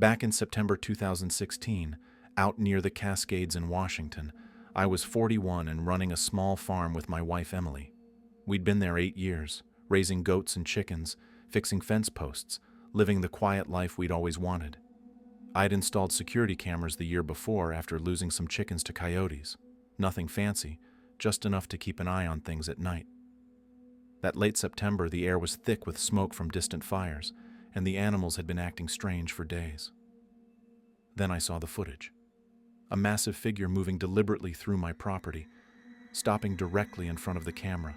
Back in September 2016, out near the Cascades in Washington, I was 41 and running a small farm with my wife Emily. We'd been there 8 years, raising goats and chickens, fixing fence posts, living the quiet life we'd always wanted. I'd installed security cameras the year before after losing some chickens to coyotes. Nothing fancy, just enough to keep an eye on things at night. That late September, the air was thick with smoke from distant fires, and the animals had been acting strange for days. Then I saw the footage. A massive figure moving deliberately through my property, stopping directly in front of the camera,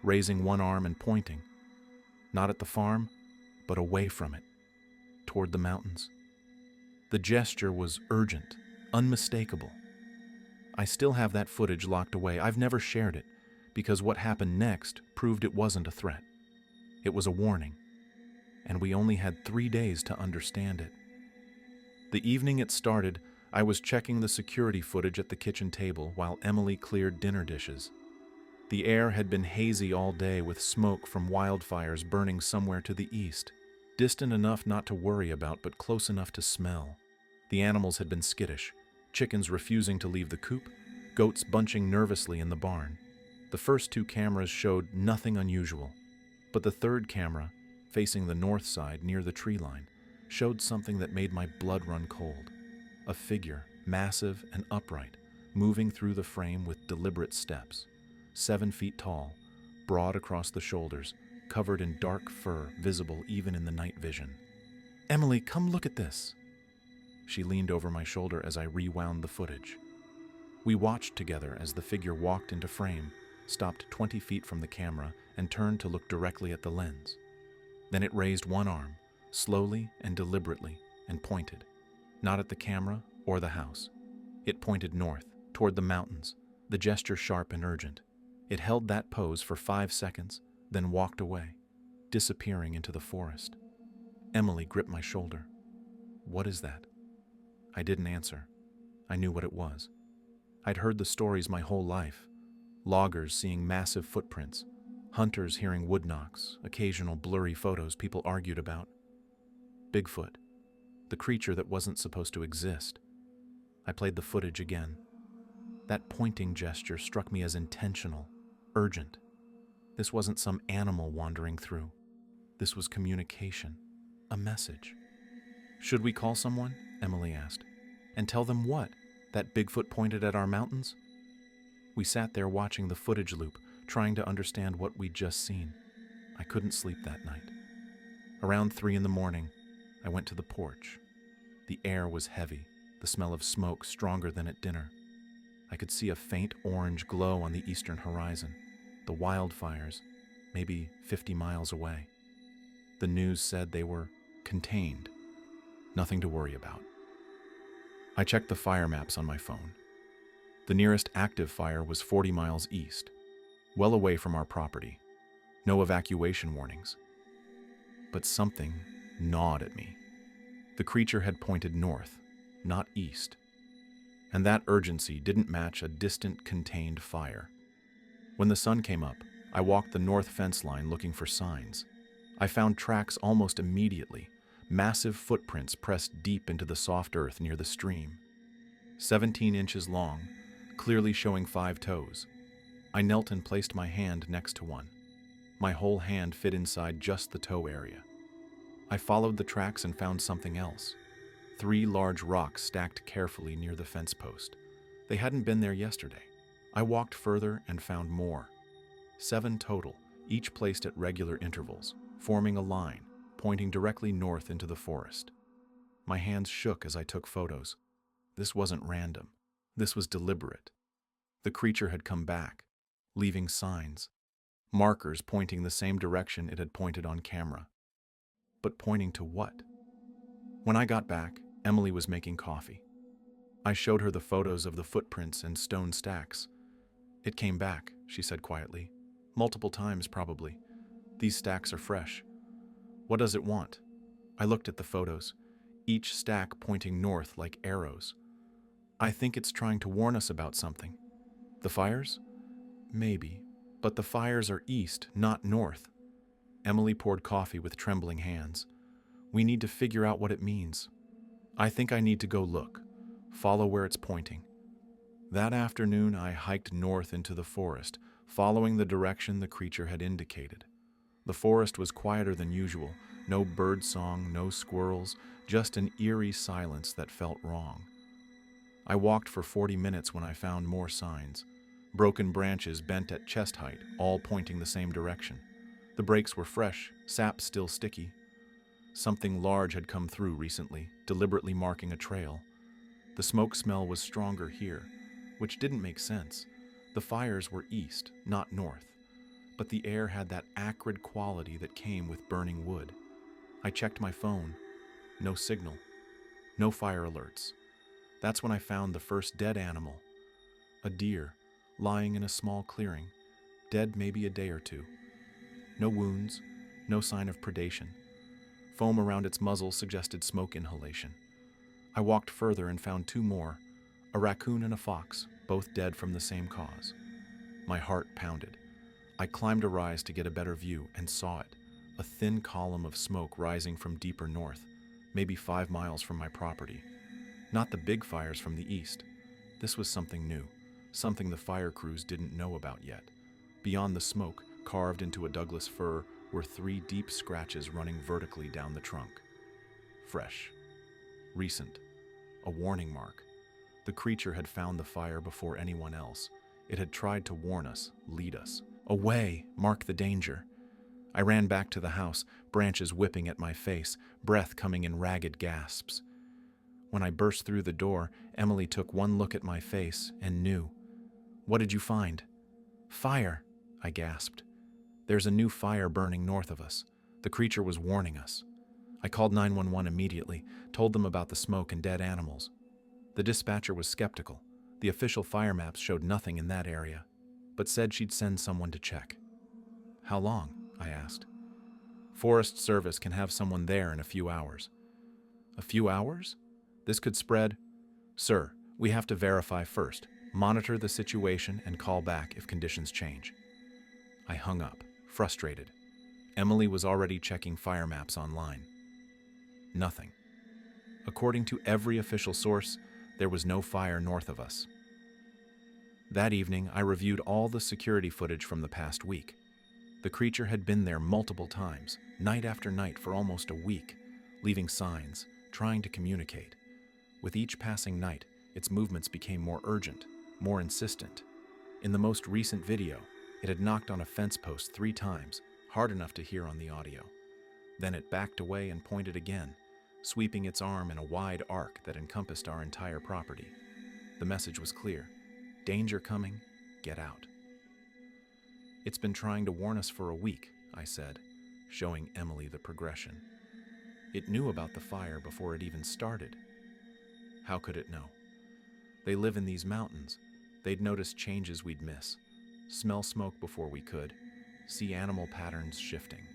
raising one arm and pointing, not at the farm, but away from it, toward the mountains. The gesture was urgent, unmistakable. I still have that footage locked away. I've never shared it, because what happened next proved it wasn't a threat. It was a warning, and we only had 3 days to understand it. The evening it started, I was checking the security footage at the kitchen table while Emily cleared dinner dishes. The air had been hazy all day with smoke from wildfires burning somewhere to the east, distant enough not to worry about but close enough to smell. The animals had been skittish, chickens refusing to leave the coop, goats bunching nervously in the barn. The first 2 cameras showed nothing unusual, but the third camera, facing the north side near the tree line, showed something that made my blood run cold. A figure, massive and upright, moving through the frame with deliberate steps. 7 feet tall, broad across the shoulders, covered in dark fur visible even in the night vision. "Emily, come look at this." She leaned over my shoulder as I rewound the footage. We watched together as the figure walked into frame, stopped 20 feet from the camera, and turned to look directly at the lens. Then it raised one arm, slowly and deliberately, and pointed. Not at the camera or the house. It pointed north, toward the mountains, the gesture sharp and urgent. It held that pose for 5 seconds, then walked away, disappearing into the forest. Emily gripped my shoulder. "What is that?" I didn't answer. I knew what it was. I'd heard the stories my whole life. Loggers seeing massive footprints, hunters hearing wood knocks, occasional blurry photos people argued about. Bigfoot, the creature that wasn't supposed to exist. I played the footage again. That pointing gesture struck me as intentional, urgent. This wasn't some animal wandering through. This was communication, a message. "Should we call someone?" Emily asked. "And tell them what? That Bigfoot pointed at our mountains?" We sat there watching the footage loop, trying to understand what we'd just seen. I couldn't sleep that night. Around 3 in the morning, I went to the porch. The air was heavy, the smell of smoke stronger than at dinner. I could see a faint orange glow on the eastern horizon, the wildfires, maybe 50 miles away. The news said they were contained, nothing to worry about. I checked the fire maps on my phone. The nearest active fire was 40 miles east, well away from our property. No evacuation warnings. But something gnawed at me. The creature had pointed north, not east. And that urgency didn't match a distant, contained fire. When the sun came up, I walked the north fence line looking for signs. I found tracks almost immediately, massive footprints pressed deep into the soft earth near the stream. 17 inches long, clearly showing 5 toes. I knelt and placed my hand next to one. My whole hand fit inside just the toe area. I followed the tracks and found something else. 3 large rocks stacked carefully near the fence post. They hadn't been there yesterday. I walked further and found more. 7 total, each placed at regular intervals, forming a line, pointing directly north into the forest. My hands shook as I took photos. This wasn't random. This was deliberate. The creature had come back, leaving signs, markers pointing the same direction it had pointed on camera. But pointing to what? When I got back, Emily was making coffee. I showed her the photos of the footprints and stone stacks. "It came back," she said quietly. "Multiple times, probably. These stacks are fresh. What does it want?" I looked at the photos, each stack pointing north like arrows. "I think it's trying to warn us about something." "The fires?" "Maybe, but the fires are east, not north." Emily poured coffee with trembling hands. "We need to figure out what it means." I think I need to go look. Follow where it's pointing. That afternoon, I hiked north into the forest, following the direction the creature had indicated. The forest was quieter than usual. No bird song, no squirrels, just an eerie silence that felt wrong. I walked for 40 minutes when I found more signs. Broken branches bent at chest height, all pointing the same direction. The brakes were fresh, sap still sticky. Something large had come through recently, deliberately marking a trail. The smoke smell was stronger here, which didn't make sense. The fires were east, not north, but the air had that acrid quality that came with burning wood. I checked my phone. No signal. No fire alerts. That's when I found the first dead animal. A deer, lying in a small clearing, dead maybe a day or two. No wounds, no sign of predation. Foam around its muzzle suggested smoke inhalation. I walked further and found two more, a raccoon and a fox, both dead from the same cause. My heart pounded. I climbed a rise to get a better view and saw it, a thin column of smoke rising from deeper north, maybe 5 miles from my property. Not the big fires from the east. This was something new, something the fire crews didn't know about yet. Beyond the smoke, carved into a Douglas fir, were 3 deep scratches running vertically down the trunk. Fresh. Recent. A warning mark. The creature had found the fire before anyone else. It had tried to warn us, lead us. Away! Mark the danger. I ran back to the house, branches whipping at my face, breath coming in ragged gasps. When I burst through the door, Emily took one look at my face and knew. "What did you find?" "Fire," I gasped. "There's a new fire burning north of us. The creature was warning us." I called 911 immediately, told them about the smoke and dead animals. The dispatcher was skeptical. The official fire maps showed nothing in that area, but said she'd send someone to check. "How long?" I asked. "Forest Service can have someone there in a few hours." "A few hours? This could spread." "Sir, we have to verify first, monitor the situation, and call back if conditions change." I hung up, frustrated. Emily was already checking fire maps online. Nothing. According to every official source, there was no fire north of us. That evening, I reviewed all the security footage from the past week. The creature had been there multiple times, night after night for almost a week, leaving signs, trying to communicate. With each passing night, its movements became more urgent, more insistent. In the most recent video, it had knocked on a fence post 3 times, hard enough to hear on the audio. Then it backed away and pointed again, sweeping its arm in a wide arc that encompassed our entire property. The message was clear. Danger coming, get out. "It's been trying to warn us for a week," I said, showing Emily the progression. "It knew about the fire before it even started." "How could it know? They live in these mountains. They'd notice changes we'd miss, smell smoke before we could, see animal patterns shifting."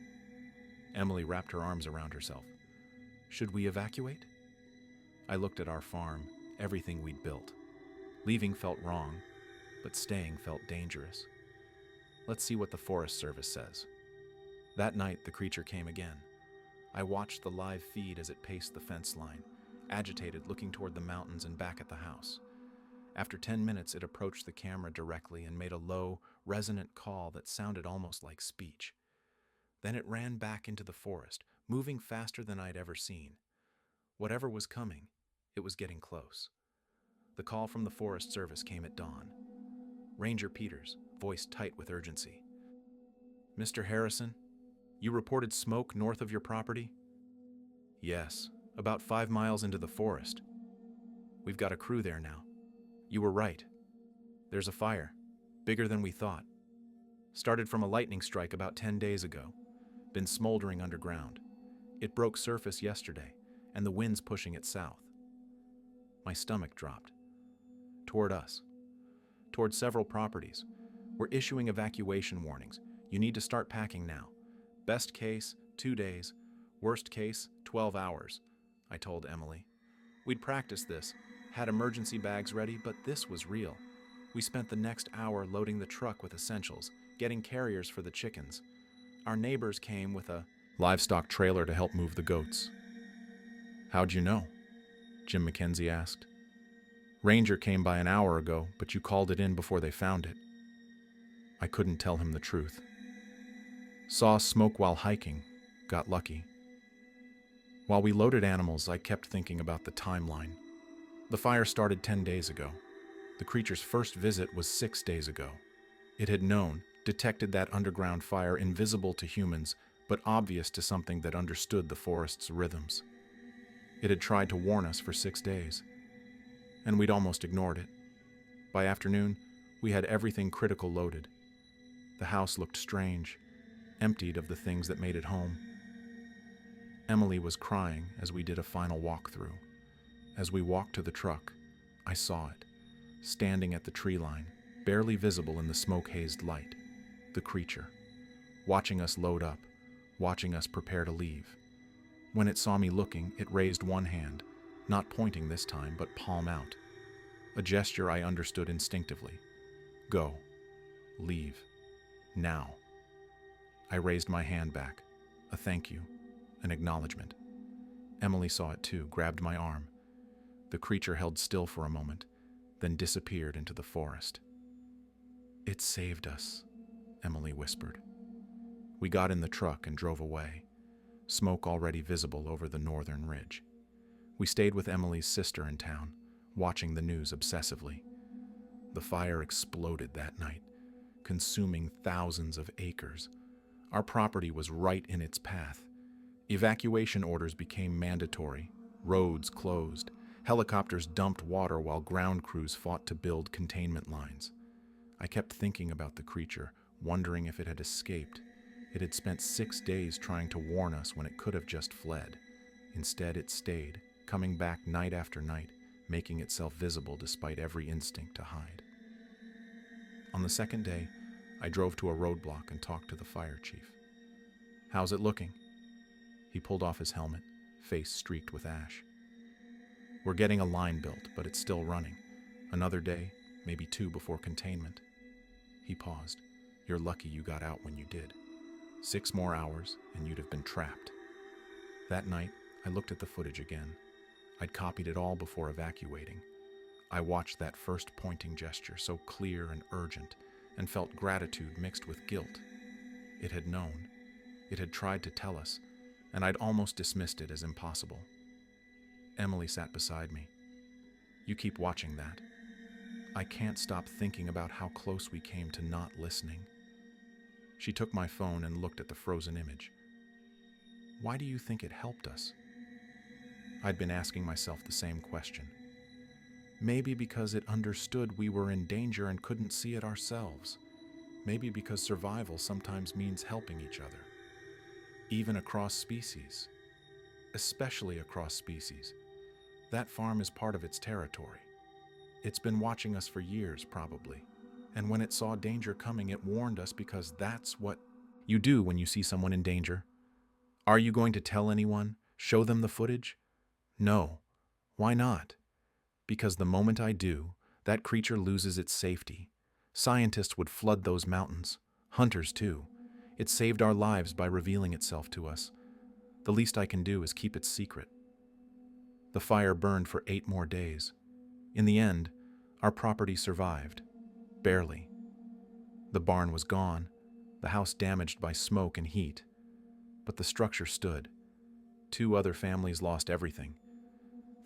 Emily wrapped her arms around herself. "Should we evacuate?" I looked at our farm, everything we'd built. Leaving felt wrong, but staying felt dangerous. "Let's see what the Forest Service says." That night, the creature came again. I watched the live feed as it paced the fence line, agitated, looking toward the mountains and back at the house. After 10 minutes, it approached the camera directly and made a low, resonant call that sounded almost like speech. Then it ran back into the forest, moving faster than I'd ever seen. Whatever was coming, it was getting close. The call from the Forest Service came at dawn. Ranger Peters, voice tight with urgency. "Mr. Harrison, you reported smoke north of your property?" "Yes, about 5 miles into the forest. We've got a crew there now. You were right. There's a fire, bigger than we thought. Started from a lightning strike about 10 days ago. Been smoldering underground. It broke surface yesterday, and the wind's pushing it south." My stomach dropped. "Toward us. Toward several properties. We're issuing evacuation warnings. You need to start packing now. Best case, 2 days. Worst case, 12 hours, I told Emily. We'd practiced this, had emergency bags ready, but this was real. We spent the next hour loading the truck with essentials, getting carriers for the chickens. Our neighbors came with a livestock trailer to help move the goats." "How'd you know?" Jim McKenzie asked. Ranger came by an hour ago, but you called it in before they found it. I couldn't tell him the truth. Saw smoke while hiking. Got lucky. While we loaded animals, I kept thinking about the timeline. The fire started 10 days ago. The creature's first visit was 6 days ago. It had known, detected that underground fire invisible to humans, but obvious to something that understood the forest's rhythms. It had tried to warn us for 6 days, and we'd almost ignored it. By afternoon, we had everything critical loaded. The house looked strange, emptied of the things that made it home. Emily was crying as we did a final walkthrough. As we walked to the truck, I saw it, standing at the tree line, barely visible in the smoke-hazed light. The creature, watching us load up, watching us prepare to leave. When it saw me looking, it raised one hand, not pointing this time, but palm out. A gesture I understood instinctively. Go. Leave. Now. I raised my hand back. A thank you. An acknowledgement. Emily saw it too, grabbed my arm. The creature held still for a moment, then disappeared into the forest. It saved us, Emily whispered. We got in the truck and drove away, smoke already visible over the northern ridge. We stayed with Emily's sister in town, watching the news obsessively. The fire exploded that night, consuming thousands of acres. Our property was right in its path. Evacuation orders became mandatory, roads closed, helicopters dumped water while ground crews fought to build containment lines. I kept thinking about the creature, wondering if it had escaped. It had spent 6 days trying to warn us when it could have just fled. Instead, it stayed, coming back night after night, making itself visible despite every instinct to hide. On the second day, I drove to a roadblock and talked to the fire chief. How's it looking? He pulled off his helmet, face streaked with ash. We're getting a line built, but it's still running. Another day, maybe 2 before containment. He paused. You're lucky you got out when you did. 6 more hours, and you'd have been trapped. That night, I looked at the footage again. I'd copied it all before evacuating. I watched that first pointing gesture, so clear and urgent, and felt gratitude mixed with guilt. It had known. It had tried to tell us, and I'd almost dismissed it as impossible. Emily sat beside me. You keep watching that. I can't stop thinking about how close we came to not listening. She took my phone and looked at the frozen image. Why do you think it helped us? I'd been asking myself the same question. Maybe because it understood we were in danger and couldn't see it ourselves. Maybe because survival sometimes means helping each other. Even across species. Especially across species. That farm is part of its territory. It's been watching us for years, probably. And when it saw danger coming, it warned us because that's what you do when you see someone in danger. Are you going to tell anyone? Show them the footage? No. Why not? Because the moment I do, that creature loses its safety. Scientists would flood those mountains. Hunters, too. It saved our lives by revealing itself to us. The least I can do is keep it secret. The fire burned for 8 more days. In the end, our property survived. Barely. The barn was gone, the house damaged by smoke and heat. But the structure stood. 2 other families lost everything.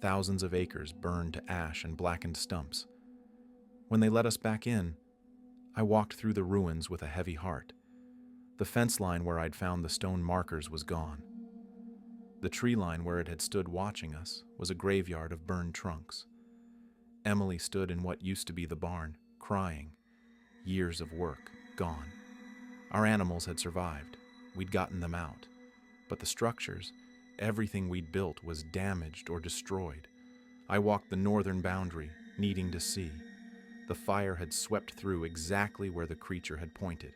Thousands of acres burned to ash and blackened stumps. When they let us back in, I walked through the ruins with a heavy heart. The fence line where I'd found the stone markers was gone. The tree line where it had stood watching us was a graveyard of burned trunks. Emily stood in what used to be the barn, crying. Years of work, gone. Our animals had survived. We'd gotten them out. But the structures, everything we'd built was damaged or destroyed. I walked the northern boundary, needing to see. The fire had swept through exactly where the creature had pointed.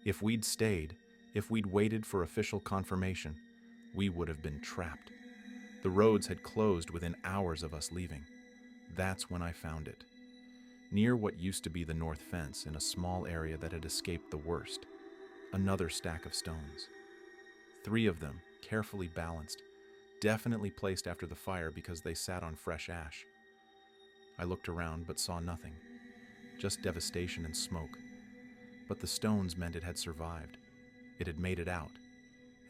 If we'd stayed, if we'd waited for official confirmation, we would have been trapped. The roads had closed within hours of us leaving. That's when I found it. Near what used to be the north fence in a small area that had escaped the worst. Another stack of stones. 3 of them, carefully balanced, definitely placed after the fire because they sat on fresh ash. I looked around but saw nothing, just devastation and smoke. But the stones meant it had survived. It had made it out,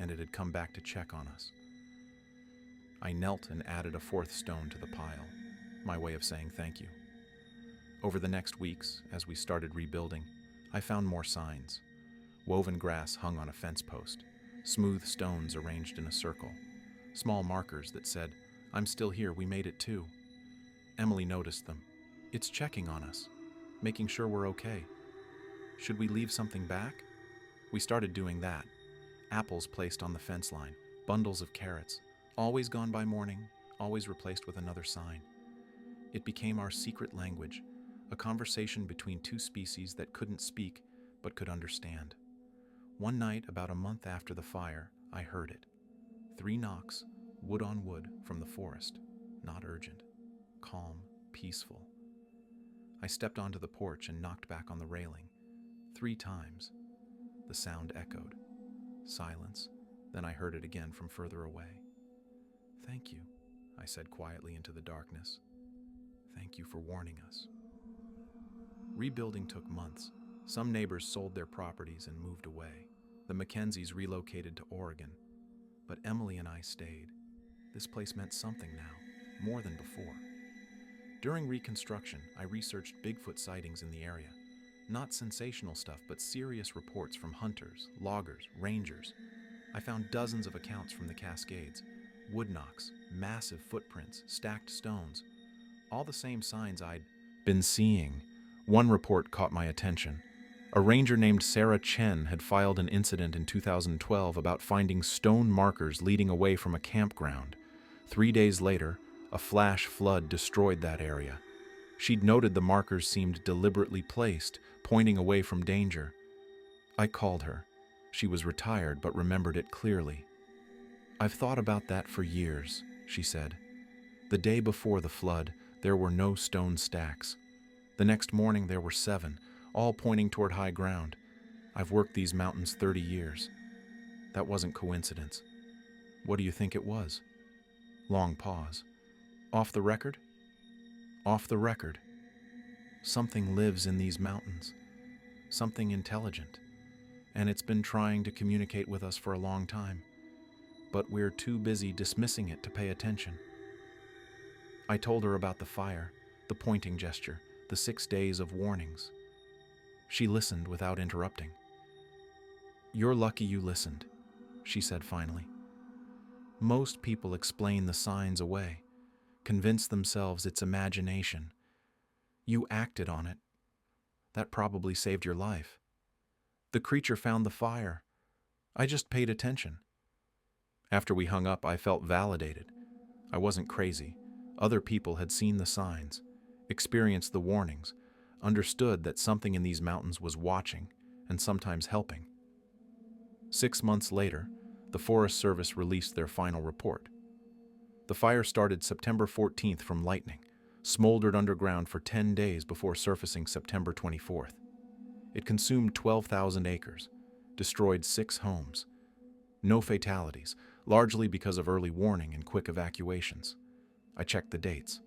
and it had come back to check on us. I knelt and added a fourth stone to the pile, my way of saying thank you. Over the next weeks, as we started rebuilding, I found more signs. Woven grass hung on a fence post, smooth stones arranged in a circle, small markers that said, "I'm still here, we made it too." Emily noticed them. "It's checking on us, making sure we're okay. Should we leave something back?" We started doing that. Apples placed on the fence line, bundles of carrots, always gone by morning, always replaced with another sign. It became our secret language, a conversation between two species that couldn't speak but could understand. One night, about a month after the fire, I heard it. 3 knocks, wood on wood, from the forest. Not urgent. Calm, peaceful. I stepped onto the porch and knocked back on the railing. 3 times. The sound echoed. Silence. Then I heard it again from further away. "Thank you," I said quietly into the darkness. "Thank you for warning us." Rebuilding took months. Some neighbors sold their properties and moved away. The Mackenzies relocated to Oregon. But Emily and I stayed. This place meant something now, more than before. During reconstruction, I researched Bigfoot sightings in the area. Not sensational stuff, but serious reports from hunters, loggers, rangers. I found dozens of accounts from the Cascades. Wood knocks, massive footprints, stacked stones. All the same signs I'd been seeing. One report caught my attention. A ranger named Sarah Chen had filed an incident in 2012 about finding stone markers leading away from a campground. 3 days later, a flash flood destroyed that area. She'd noted the markers seemed deliberately placed, pointing away from danger. I called her. She was retired but remembered it clearly. "I've thought about that for years," she said. "The day before the flood, there were no stone stacks. The next morning there were 7, all pointing toward high ground. I've worked these mountains 30 years. That wasn't coincidence. What do you think it was?" Long pause. "Off the record?" "Off the record. Something lives in these mountains. Something intelligent. And it's been trying to communicate with us for a long time. But we're too busy dismissing it to pay attention." I told her about the fire, the pointing gesture, the 6 days of warnings. She listened without interrupting. "You're lucky you listened," she said finally. "Most people explain the signs away, convince themselves it's imagination. You acted on it. That probably saved your life. The creature found the fire. I just paid attention." After we hung up, I felt validated. I wasn't crazy. Other people had seen the signs, experienced the warnings, understood that something in these mountains was watching and sometimes helping. 6 months later, the Forest Service released their final report. The fire started September 14th from lightning, smoldered underground for 10 days before surfacing September 24th. It consumed 12,000 acres, destroyed 6 homes. No fatalities, largely because of early warning and quick evacuations. I checked the dates.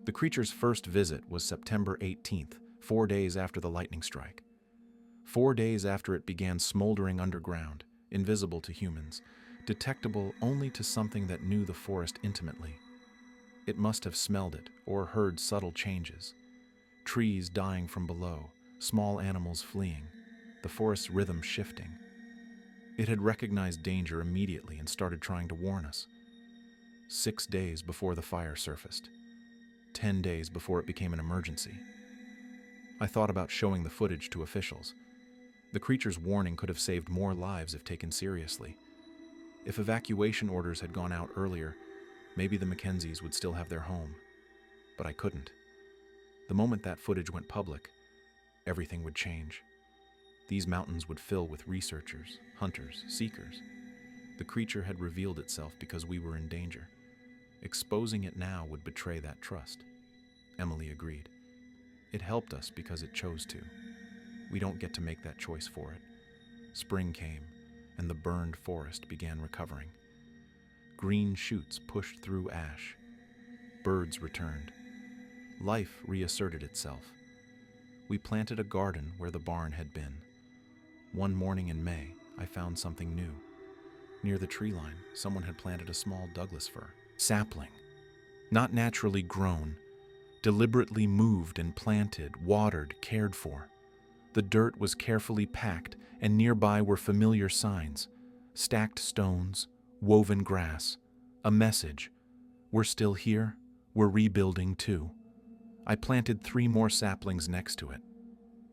The creature's first visit was September 18th, 4 days after the lightning strike. 4 days after it began smoldering underground, invisible to humans, detectable only to something that knew the forest intimately. It must have smelled it or heard subtle changes. Trees dying from below, small animals fleeing, the forest's rhythm shifting. It had recognized danger immediately and started trying to warn us. 6 days before the fire surfaced. 10 days before it became an emergency. I thought about showing the footage to officials. The creature's warning could have saved more lives if taken seriously. If evacuation orders had gone out earlier, maybe the Mackenzies would still have their home. But I couldn't. The moment that footage went public, everything would change. These mountains would fill with researchers, hunters, seekers. The creature had revealed itself because we were in danger. Exposing it now would betray that trust. Emily agreed. It helped us because it chose to. We don't get to make that choice for it. Spring came, and the burned forest began recovering. Green shoots pushed through ash. Birds returned. Life reasserted itself. We planted a garden where the barn had been. One morning in May, I found something new. Near the tree line, someone had planted a small Douglas fir sapling. Not naturally grown, deliberately moved and planted, watered, cared for. The dirt was carefully packed, and nearby were familiar signs: stacked stones, woven grass, a message: we're still here, we're rebuilding too. I planted 3 more saplings next to it.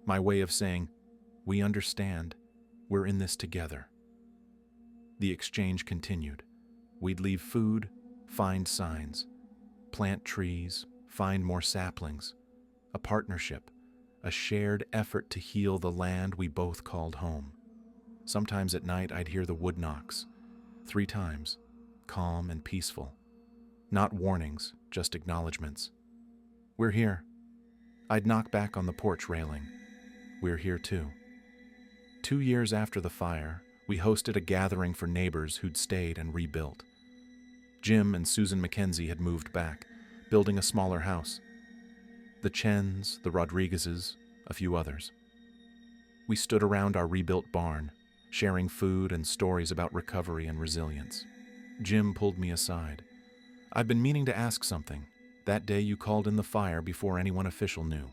My way of saying, we understand, we're in this together. The exchange continued. We'd leave food, find signs, plant trees, find more saplings. A partnership, a shared effort to heal the land we both called home. Sometimes at night I'd hear the wood knocks, 3 times, calm and peaceful. Not warnings, just acknowledgments. We're here. I'd knock back on the porch railing. We're here too. 2 years after the fire, we hosted a gathering for neighbors who'd stayed and rebuilt. Jim and Susan Mackenzie had moved back, building a smaller house. The Chens, the Rodriguezes, a few others. We stood around our rebuilt barn, sharing food and stories about recovery and resilience. Jim pulled me aside. I've been meaning to ask something. That day you called in the fire before anyone official knew.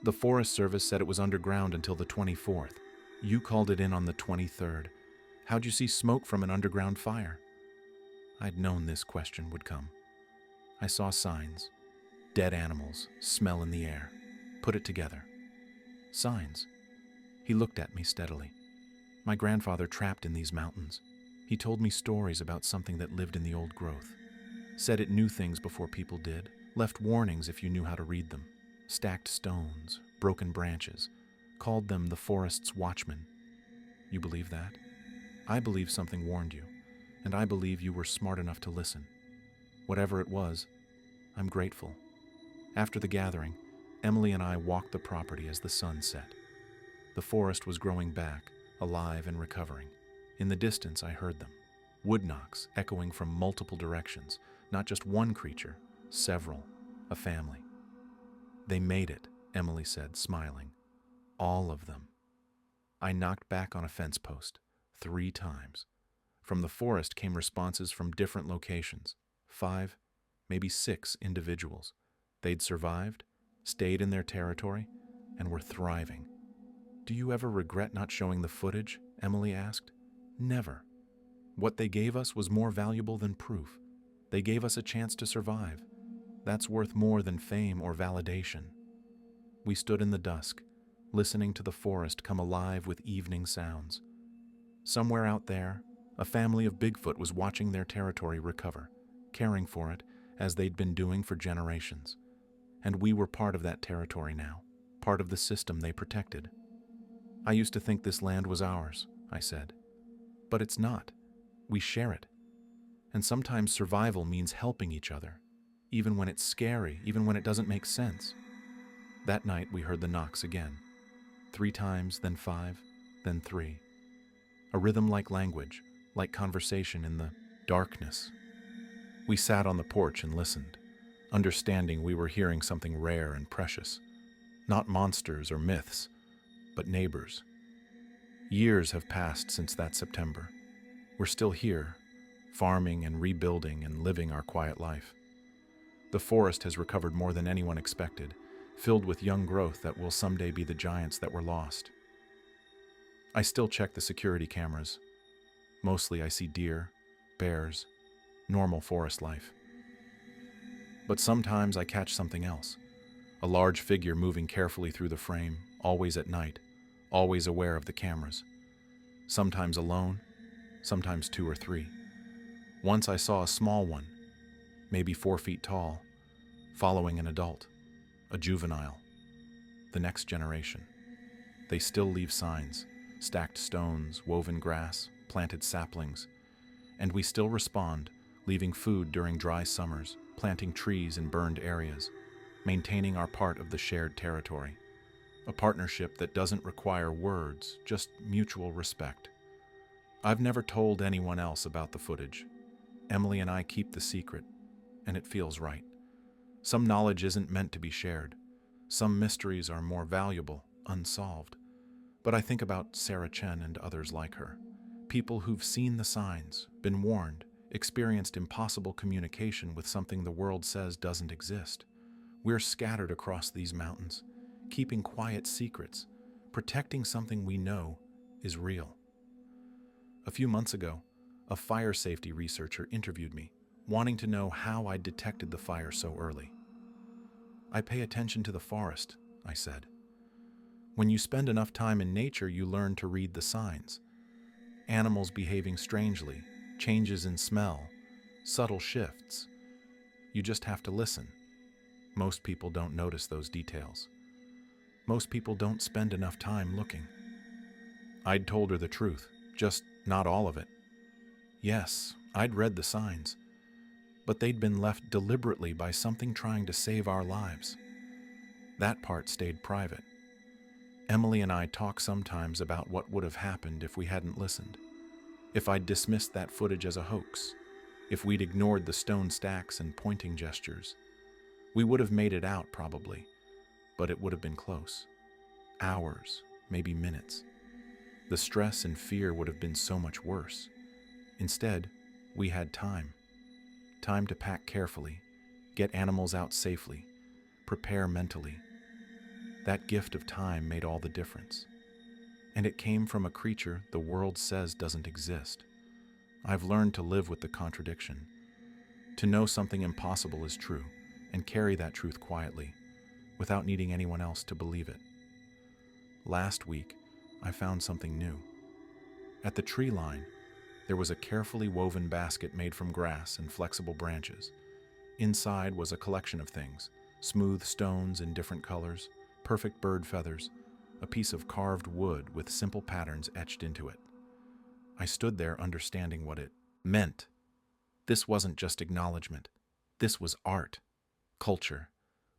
The Forest Service said it was underground until the 24th. You called it in on the 23rd. How'd you see smoke from an underground fire? I'd known this question would come. I saw signs. Dead animals, smell in the air. Put it together. Signs. He looked at me steadily. My grandfather trapped in these mountains. He told me stories about something that lived in the old growth. Said it knew things before people did. Left warnings if you knew how to read them. Stacked stones, broken branches. Called them the forest's watchmen. You believe that? I believe something warned you, and I believe you were smart enough to listen. Whatever it was, I'm grateful. After the gathering, Emily and I walked the property as the sun set. The forest was growing back, alive and recovering. In the distance, I heard them. Wood knocks echoing from multiple directions. Not just one creature, several, a family. They made it, Emily said, smiling. All of them. I knocked back on a fence post 3 times. From the forest came responses from different locations. 5, maybe 6 individuals. They'd survived, stayed in their territory, and were thriving. Do you ever regret not showing the footage? Emily asked. Never. What they gave us was more valuable than proof. They gave us a chance to survive. That's worth more than fame or validation. We stood in the dusk, listening to the forest come alive with evening sounds. Somewhere out there, a family of Bigfoot was watching their territory recover, caring for it as they'd been doing for generations. And we were part of that territory now, part of the system they protected. I used to think this land was ours, I said. But it's not. We share it. And sometimes survival means helping each other, even when it's scary, even when it doesn't make sense. That night we heard the knocks again. 3 times, then 5, then 3. A rhythm like language, like conversation in the darkness. We sat on the porch and listened, understanding we were hearing something rare and precious. Not monsters or myths, but neighbors. Years have passed since that September. We're still here, farming and rebuilding and living our quiet life. The forest has recovered more than anyone expected, filled with young growth that will someday be the giants that were lost. I still check the security cameras. Mostly I see deer, bears, normal forest life. But sometimes I catch something else. A large figure moving carefully through the frame, always at night, always aware of the cameras. Sometimes alone, sometimes 2 or 3. Once I saw a small one, maybe 4 feet tall, following an adult, a juvenile, the next generation. They still leave signs, stacked stones, woven grass, planted saplings, and we still respond, leaving food during dry summers, planting trees in burned areas, maintaining our part of the shared territory. A partnership that doesn't require words, just mutual respect. I've never told anyone else about the footage. Emily and I keep the secret, and it feels right. Some knowledge isn't meant to be shared. Some mysteries are more valuable, unsolved. But I think about Sarah Chen and others like her. People who've seen the signs, been warned, experienced impossible communication with something the world says doesn't exist. We're scattered across these mountains, keeping quiet secrets, protecting something we know is real. A few months ago, a fire safety researcher interviewed me, wanting to know how I detected the fire so early. I pay attention to the forest, I said. When you spend enough time in nature, you learn to read the signs. Animals behaving strangely, changes in smell, subtle shifts. You just have to listen. Most people don't notice those details. Most people don't spend enough time looking. I'd told her the truth, just not all of it. Yes, I'd read the signs, but they'd been left deliberately by something trying to save our lives. That part stayed private. Emily and I talk sometimes about what would have happened if we hadn't listened, if I'd dismissed that footage as a hoax, if we'd ignored the stone stacks and pointing gestures. We would have made it out, probably, but it would have been close. Hours, maybe minutes. The stress and fear would have been so much worse. Instead, we had time. Time to pack carefully, get animals out safely, prepare mentally. That gift of time made all the difference. And it came from a creature the world says doesn't exist. I've learned to live with the contradiction, to know something impossible is true, and carry that truth quietly, without needing anyone else to believe it. Last week, I found something new. At the tree line, there was a carefully woven basket made from grass and flexible branches. Inside was a collection of things, smooth stones in different colors, perfect bird feathers, a piece of carved wood with simple patterns etched into it. I stood there understanding what it meant. This wasn't just acknowledgement. This was art, culture,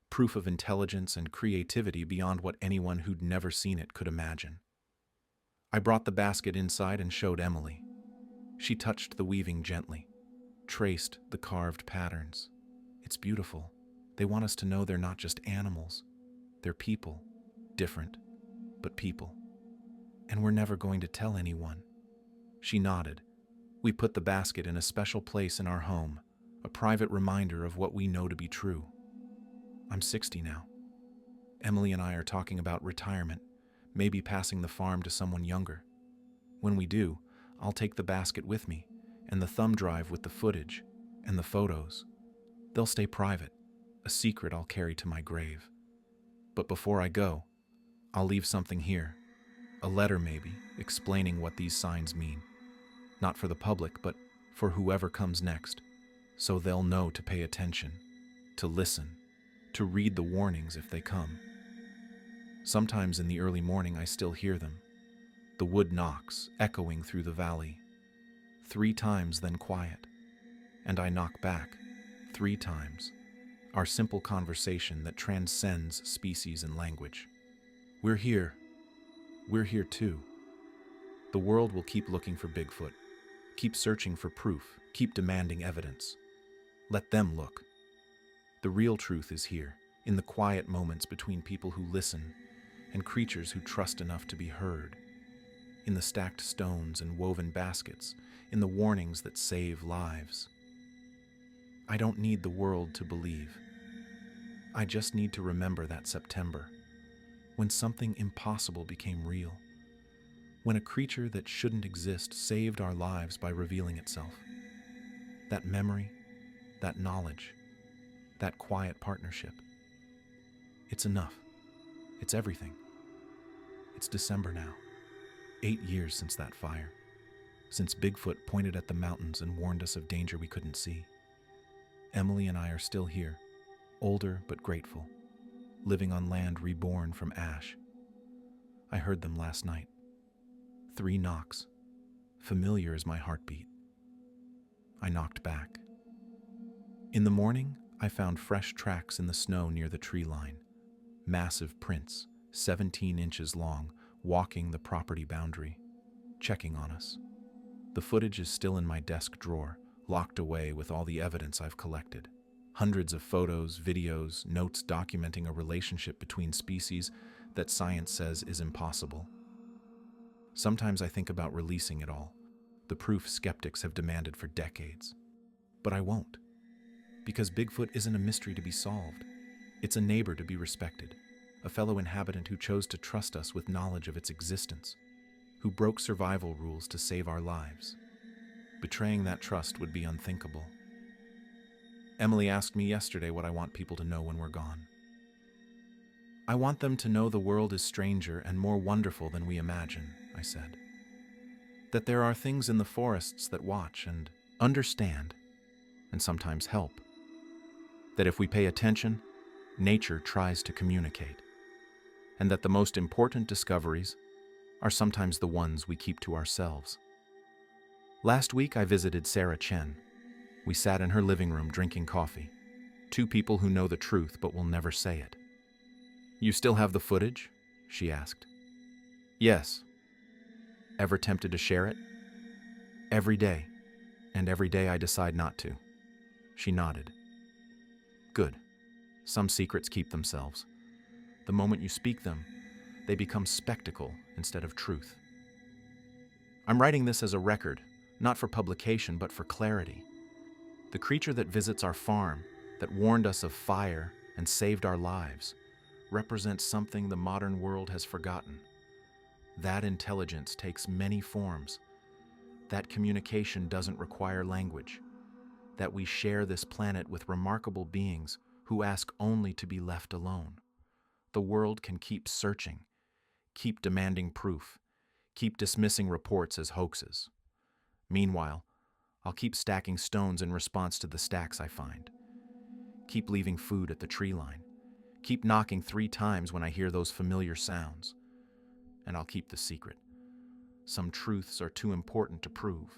proof of intelligence and creativity beyond what anyone who'd never seen it could imagine. I brought the basket inside and showed Emily. She touched the weaving gently, traced the carved patterns. It's beautiful. They want us to know they're not just animals. They're people. Different, but people. And we're never going to tell anyone. She nodded. We put the basket in a special place in our home, a private reminder of what we know to be true. I'm 60 now. Emily and I are talking about retirement, maybe passing the farm to someone younger. When we do, I'll take the basket with me, and the thumb drive with the footage, and the photos. They'll stay private, a secret I'll carry to my grave. But before I go, I'll leave something here, a letter maybe, explaining what these signs mean. Not for the public, but for whoever comes next, so they'll know to pay attention, to listen, to read the warnings if they come. Sometimes in the early morning I still hear them. The wood knocks, echoing through the valley. 3 times, then quiet. And I knock back, 3 times. Our simple conversation that transcends species and language. We're here. We're here too. The world will keep looking for Bigfoot, keep searching for proof, keep demanding evidence. Let them look. The real truth is here, in the quiet moments between people who listen and creatures who trust enough to be heard. In the stacked stones and woven baskets, in the warnings that save lives. I don't need the world to believe. I just need to remember that September, when something impossible became real, when a creature that shouldn't exist saved our lives by revealing itself. That memory, that knowledge, that quiet partnership. It's enough. It's everything. It's December now. 8 years since that fire, since Bigfoot pointed at the mountains and warned us of danger we couldn't see. Emily and I are still here, older but grateful, living on land reborn from ash. I heard them last night. 3 knocks, familiar as my heartbeat. I knocked back. In the morning, I found fresh tracks in the snow near the tree line. Massive prints, 17 inches long, walking the property boundary, checking on us. The footage is still in my desk drawer, locked away with all the evidence I've collected. Hundreds of photos, videos, notes documenting a relationship between species that science says is impossible. Sometimes I think about releasing it all, the proof skeptics have demanded for decades. But I won't, because Bigfoot isn't a mystery to be solved. It's a neighbor to be respected, a fellow inhabitant who chose to trust us with knowledge of its existence, who broke survival rules to save our lives. Betraying that trust would be unthinkable. Emily asked me yesterday what I want people to know when we're gone. I want them to know the world is stranger and more wonderful than we imagine, I said. That there are things in the forests that watch and understand, and sometimes help. That if we pay attention, nature tries to communicate. And that the most important discoveries are sometimes the ones we keep to ourselves. Last week I visited Sarah Chen. We sat in her living room drinking coffee. Two people who know the truth but will never say it. "You still have the footage?" she asked. "Yes." "Ever tempted to share it?" "Every day, and every day I decide not to." She nodded. "Good. Some secrets keep themselves. The moment you speak them, they become spectacle instead of truth. I'm writing this as a record, not for publication, but for clarity. The creature that visits our farm, that warned us of fire and saved our lives, represents something the modern world has forgotten. That intelligence takes many forms. That communication doesn't require language. That we share this planet with remarkable beings who ask only to be left alone. The world can keep searching, keep demanding proof, keep dismissing reports as hoaxes. Meanwhile, I'll keep stacking stones in response to the stacks I find. Keep leaving food at the tree line. Keep knocking 3 times when I hear those familiar sounds. And I'll keep the secret. Some truths are too important to prove.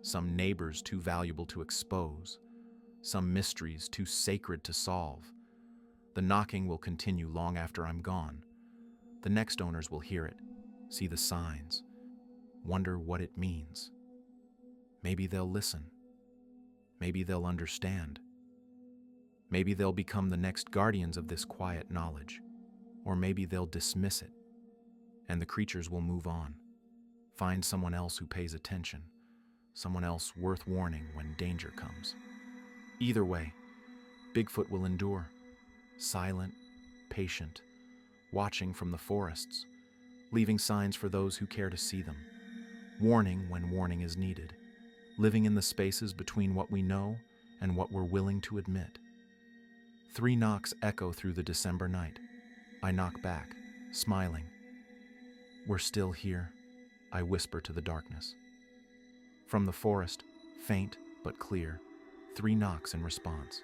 Some neighbors too valuable to expose. Some mysteries too sacred to solve. The knocking will continue long after I'm gone. The next owners will hear it, see the signs, wonder what it means. Maybe they'll listen. Maybe they'll understand. Maybe they'll become the next guardians of this quiet knowledge. Or maybe they'll dismiss it, and the creatures will move on. Find someone else who pays attention, someone else worth warning when danger comes. Either way, Bigfoot will endure, silent, patient, watching from the forests, leaving signs for those who care to see them, warning when warning is needed, living in the spaces between what we know and what we're willing to admit. 3 knocks echo through the December night. I knock back, smiling. "We're still here," I whisper to the darkness. From the forest, faint but clear, 3 knocks in response.